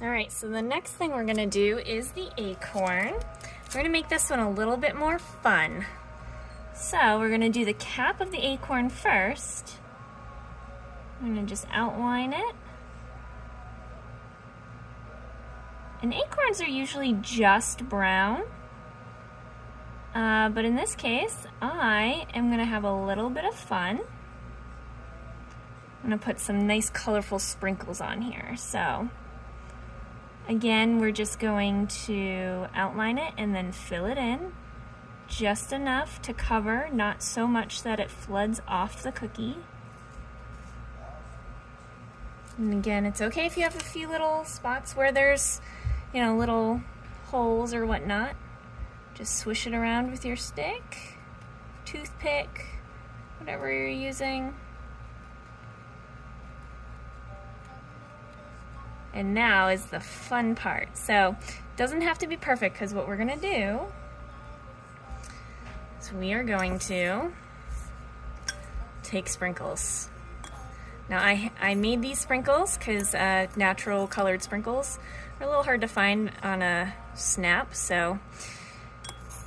All right, so the next thing we're gonna do is the acorn. We're gonna make this one a little bit more fun. So we're gonna do the cap of the acorn first. I'm gonna just outline it. And acorns are usually just brown, but in this case, I am gonna have a little bit of fun. I'm gonna put some nice colorful sprinkles on here. So again, we're just going to outline it and then fill it in just enough to cover, not so much that it floods off the cookie. And again, it's okay if you have a few little spots where there's, you know, little holes or whatnot. Just swish it around with your stick, toothpick, whatever you're using. And now is the fun part. So it doesn't have to be perfect, because what we're gonna do is we are going to take sprinkles. Now I made these sprinkles because natural colored sprinkles are a little hard to find on a snap, so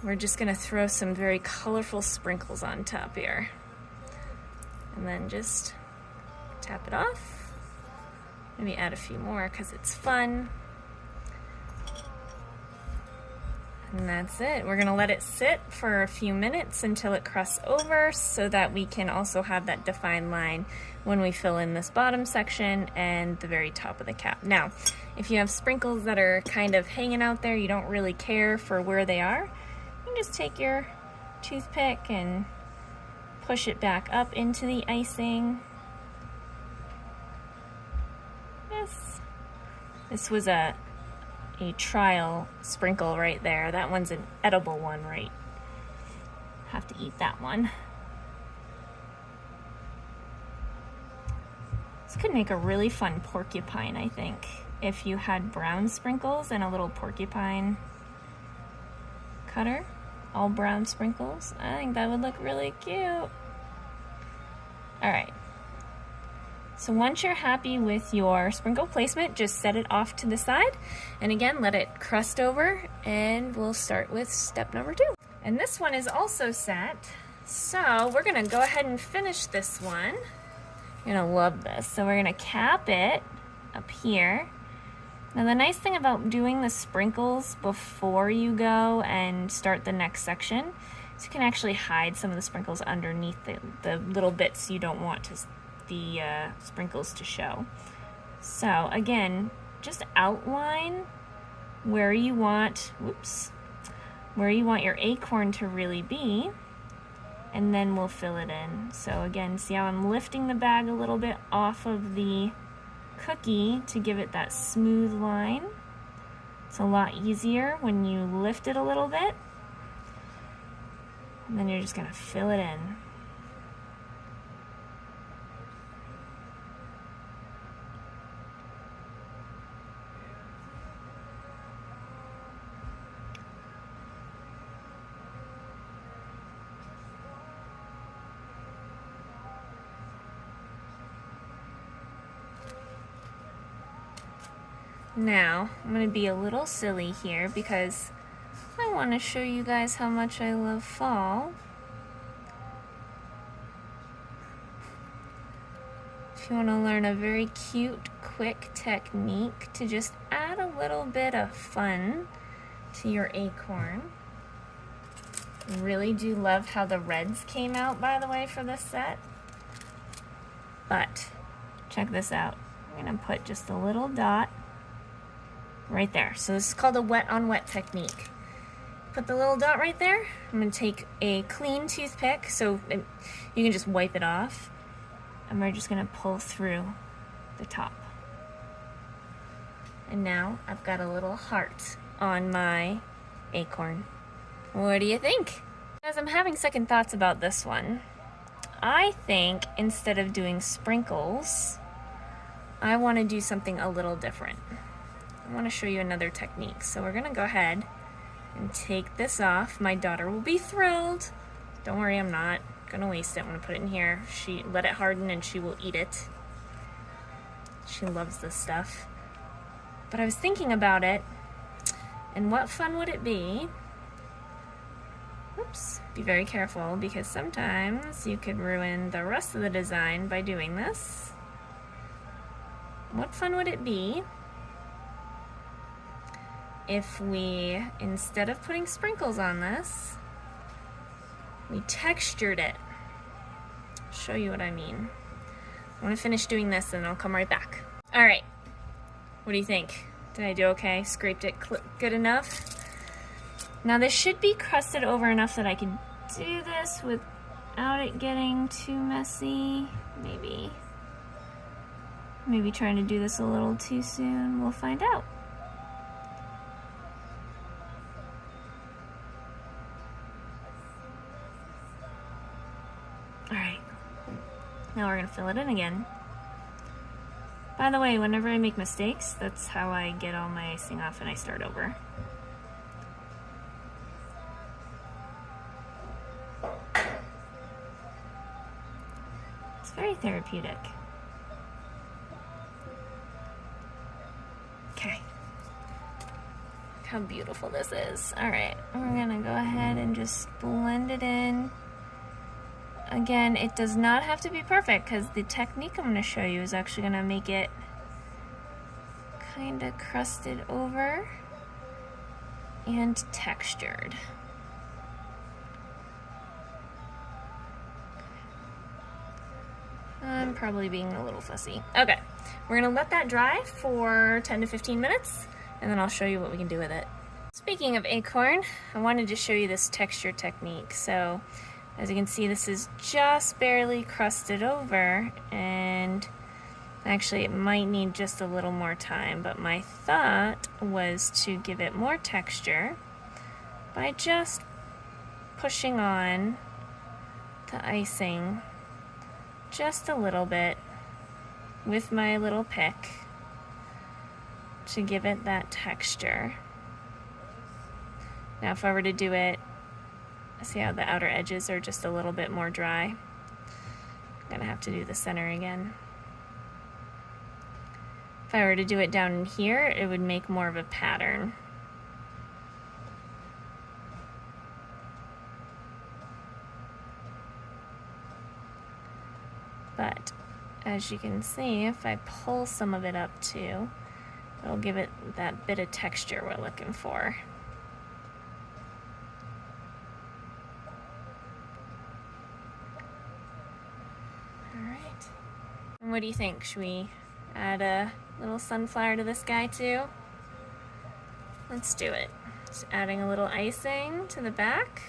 we're just gonna throw some very colorful sprinkles on top here. And then just tap it off. Maybe add a few more because it's fun. And that's it. We're gonna let it sit for a few minutes until it crusts over so that we can also have that defined line when we fill in this bottom section and the very top of the cap. Now, if you have sprinkles that are kind of hanging out there, you don't really care for where they are, you can just take your toothpick and push it back up into the icing. This was a trial sprinkle right there. That one's an edible one, right? Have to eat that one. This could make a really fun porcupine, I think, if you had brown sprinkles and a little porcupine cutter, all brown sprinkles. I think that would look really cute. All right. So once you're happy with your sprinkle placement, just set it off to the side. And again, let it crust over, and we'll start with step number 2. And this one is also set. So we're gonna go ahead and finish this one. You're gonna love this. So we're gonna cap it up here. Now the nice thing about doing the sprinkles before you go and start the next section is you can actually hide some of the sprinkles underneath the little bits you don't want the sprinkles to show. So again, just outline where you want, where you want your acorn to really be, and then we'll fill it in. So again, see how I'm lifting the bag a little bit off of the cookie to give it that smooth line. It's a lot easier when you lift it a little bit, and then you're just gonna fill it in. Now, I'm going to be a little silly here because I want to show you guys how much I love fall. If you want to learn a very cute, quick technique to just add a little bit of fun to your acorn. I really do love how the reds came out, by the way, for this set. But, check this out. I'm going to put just a little dot right there. So this is called a wet on wet technique. Put the little dot right there. I'm going to take a clean toothpick, so you can just wipe it off. And we're just going to pull through the top. And now I've got a little heart on my acorn. What do you think? As I'm having second thoughts about this one, I think instead of doing sprinkles, I want to do something a little different. I want to show you another technique. So we're going to go ahead and take this off. My daughter will be thrilled. Don't worry, I'm not going to waste it. I'm going to put it in here. Let it harden and she will eat it. She loves this stuff. But I was thinking about it, and what fun would it be? Oops, be very careful because sometimes you could ruin the rest of the design by doing this. What fun would it be if we, instead of putting sprinkles on this, we textured it? I'll show you what I mean. I want to finish doing this and I'll come right back. All right, what do you think? Did I do okay? Scraped it good enough? Now this should be crusted over enough that I can do this without it getting too messy. Maybe trying to do this a little too soon. We'll find out. All right, now we're gonna fill it in again. By the way, whenever I make mistakes, that's how I get all my icing off and I start over. It's very therapeutic. Okay. Look how beautiful this is. All right, we're gonna go ahead and just blend it in. Again, it does not have to be perfect because the technique I'm gonna show you is actually gonna make it kind of crusted over and textured. I'm probably being a little fussy. Okay, we're gonna let that dry for 10 to 15 minutes and then I'll show you what we can do with it. Speaking of acorn, I wanted to show you this texture technique. So as you can see, this is just barely crusted over, and actually it might need just a little more time, but my thought was to give it more texture by just pushing on the icing just a little bit with my little pick to give it that texture. Now if I were to do it, see how the outer edges are just a little bit more dry. I'm gonna have to do the center again. If I were to do it down in here, it would make more of a pattern. But as you can see, if I pull some of it up too, it'll give it that bit of texture we're looking for. Alright. And what do you think? Should we add a little sunflower to this guy too? Let's do it. Just adding a little icing to the back.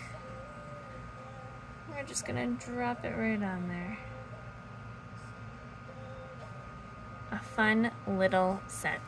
We're just gonna drop it right on there. A fun little set.